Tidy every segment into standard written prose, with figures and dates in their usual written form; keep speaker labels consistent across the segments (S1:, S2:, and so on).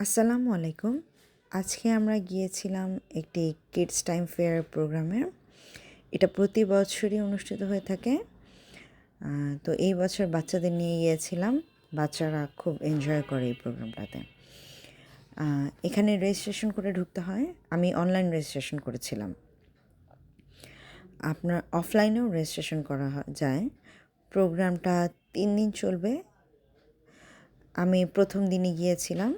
S1: আসসালামু আলাইকুম। আজকে আমরা গিয়েছিলাম একটি কিডস টাইম ফেয়ার প্রোগ্রামে। এটা প্রতি বছরই অনুষ্ঠিত হয়ে থাকে। তো এই বছর বাচ্চাদের নিয়ে গিয়েছিলাম। বাচ্চারা খুব এনজয় করে এই প্রোগ্রামটাতে। এখানে রেজিস্ট্রেশন করে ঢুকতে হয়। আমি অনলাইন রেজিস্ট্রেশন করেছিলাম। আপনার অফলাইনেও রেজিস্ট্রেশন করা যায়। প্রোগ্রামটা 3 দিন চলবে। আমি প্রথম দিনে গিয়েছিলাম।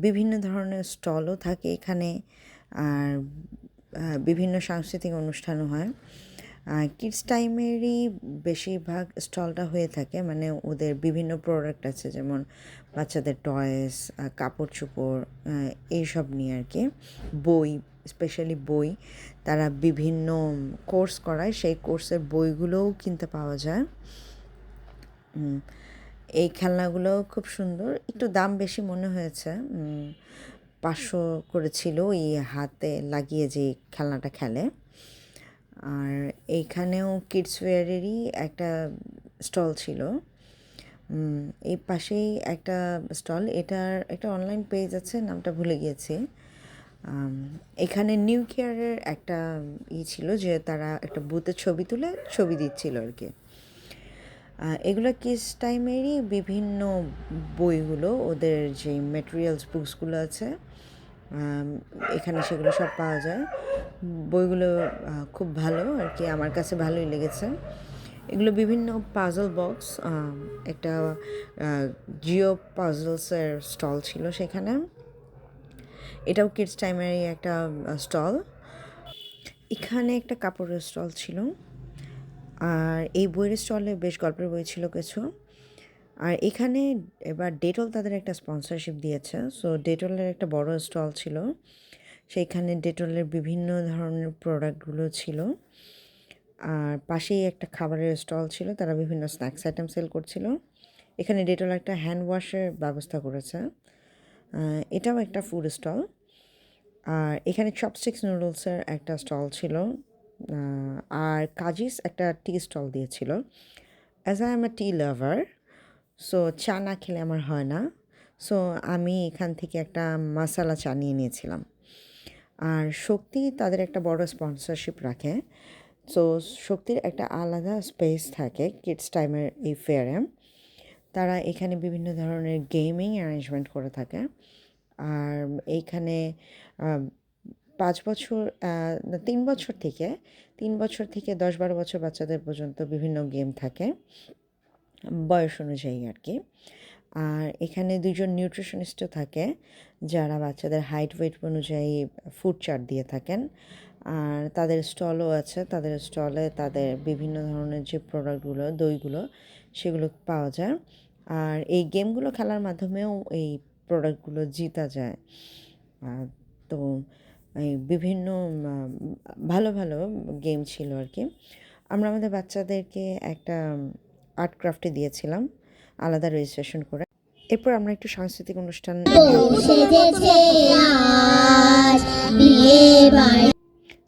S1: বিভিন্ন ধরনের স্টলও থাকে এখানে, আর বিভিন্ন সাংস্কৃতিক অনুষ্ঠানও হয়। কিডস টাইমেরই বেশিরভাগ স্টলটা হয়ে থাকে, মানে ওদের বিভিন্ন প্রোডাক্ট আছে, যেমন বাচ্চাদের টয়েস, কাপড় চোপড়, এইসব নিয়ে আর কি। বই, স্পেশালি বই, তারা বিভিন্ন কোর্স করায়, সেই কোর্সের বইগুলোও কিনতে পাওয়া যায়। এই খেলনাগুলো খুব সুন্দর, একটু দাম বেশি মনে হয়েছে। 500 করে ছিল এই হাতে লাগিয়ে যে খেলনাটা খেলে। আর এইখানেও কিডস ওয়্যারেরই একটা স্টল ছিল। এই পাশেই একটা স্টল, এটার একটা অনলাইন পেজ আছে, নামটা ভুলে গিয়েছি। এখানে নিউ কেয়ারের একটা ছিল, যে তারা একটা বুথে ছবি তুলে ছবি দিচ্ছিল আর কি। এগুলো কিডস টাইমেরই বিভিন্ন বইগুলো, ওদের যে ম্যাটেরিয়ালস বুকসগুলো আছে এখানে সেগুলো সব পাওয়া যায়। বইগুলো খুব ভালো আর কি, আমার কাছে ভালোই লেগেছে। এগুলো বিভিন্ন পাজল বক্স, একটা জিও পাজলসের স্টল ছিল সেখানে। এটাও কিডস টাইমেরই একটা স্টল। এখানে একটা কাপড়ের স্টল ছিল, আর এই বইয়ের স্টলে বেশ গল্পের বই ছিল কিছু। আর এখানে এবার ডেটল তাদের একটা স্পন্সরশিপ দিয়েছে, সো ডেটলের একটা বড় স্টল ছিল, সেইখানে ডেটলের বিভিন্ন ধরনের প্রোডাক্টগুলো ছিল। আর পাশেই একটা খাবারের স্টল ছিল, তারা বিভিন্ন স্ন্যাক্স আইটেম সেল করছিল। এখানে ডেটল একটা হ্যান্ড ওয়াশের ব্যবস্থা করেছে। এটাও একটা ফুড স্টল। আর এখানে চপস্টিক্স নুডলসের একটা স্টল ছিল। আর কাজিস একটা টি স্টল দিয়েছিল। As I M A T lover, so চা না খেলে আমার হয় না, সো আমি এখান থেকে একটা মশালা চা নিয়ে নিয়েছিলাম। আর শক্তি তাদের একটা বড় স্পন্সরশিপ রাখে, সো শক্তির একটা আলাদা স্পেস থাকে কিডস টাইমের এই ফেয়ারে। তারা এখানে বিভিন্ন ধরনের গেমিং অ্যারেঞ্জমেন্ট করে থাকে। আর এইখানে 5 বছর, 3 বছর থেকে 10-12 বছর বাচ্চাদের পর্যন্ত বিভিন্ন গেম থাকে, বয়স অনুযায়ী আর কি। আর এখানে 2জন নিউট্রিশনিস্টও থাকে, যারা বাচ্চাদের হাইট ওয়েট অনুযায়ী ফুড চার্ট দিয়ে থাকেন। আর তাদের স্টলও আছে, তাদের স্টলে তাদের বিভিন্ন ধরনের যে প্রোডাক্টগুলো, দইগুলো, সেগুলো পাওয়া যায়। আর এই গেমগুলো খেলার মাধ্যমেও এই প্রোডাক্টগুলো জিতা যায়। তো এই বিভিন্ন ভালো ভালো গেম ছিল আর কি। আমরা আমাদের বাচ্চাদেরকে একটা আর্ট ক্রাফটে দিয়েছিলাম আলাদা রেজিস্ট্রেশন করে। এরপর আমরা একটু সাংস্কৃতিক অনুষ্ঠান,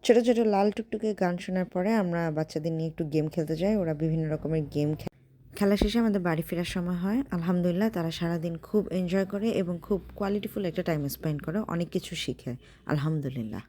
S1: ছোটো ছোটো লাল টুকটুকে গান শোনার পরে আমরা বাচ্চাদের নিয়ে একটু গেম খেলতে যাই। ওরা বিভিন্ন রকমের গেম খেলা শেষে আমাদের বাড়ি ফেরার সময় হয়। আলহামদুলিল্লাহ, তারা সারাদিন খুব এনজয় করে এবং খুব কোয়ালিটিফুল একটা টাইম স্পেন্ড করে, অনেক কিছু শিখে আলহামদুলিল্লাহ।